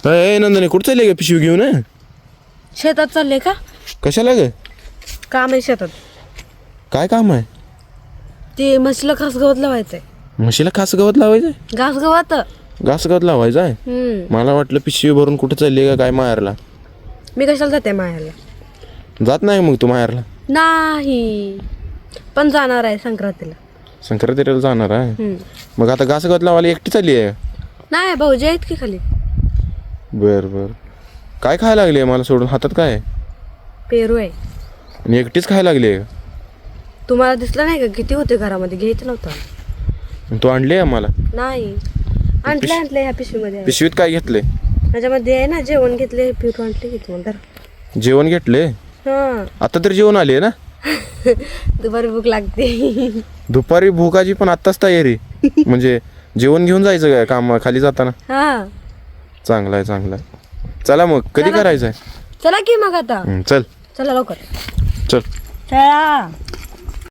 अय नंदने कुठं चालले का पिशवी घेऊन? शेतात चालले का? कशाला ग? काम आहे शेतात. काय काम आहे? ते म्हशीला घास गवत लावायचंय. म्हशीला खास गवत लावायचंय? घास गवत. घास गवत लावायचं आहे? मला वाटलं पिशवी भरून कुठं चालली का काय माहेरला. मी कशाला जाते माहेरला? जात नाही मग तू माहेरला? नाही, पण जाणार आहे संक्रांतीला. संक्रांतीला जाणार आहे? मग आता घास गवत लावायला एकटी चालली आहे? नाही, भाऊजी आहेत की खाली. बर बर. काय खायला लागली आहे मला सोडून? हातात काय आहे? पेरू आहे. आणि एकटीच खायला लागली आहे? तुम्हाला दिसलं नाही का किती होते घरामध्ये? घ्यायचं नव्हतं. तू आणली आहे मला? नाही, आणले ह्या पिशवीमध्ये. पिशवीत काय घेतले? त्याच्यामध्ये आहे ना, जेवण घेतले, पेरू आणले की तुम्हाला. जेवण घेतले? हा. आता तर जेवण आले ना? दुपारी भूक लागते. दुपारी भूकाची पण आत्ताच तयारी. म्हणजे जेवण घेऊन जायचं काय काम खाली जाताना? हा, चांगलं आहे चांगलं आहे. चला मग कधी चला. करायचंय? चला की मग आता. चल चला लवकर. चल. चला.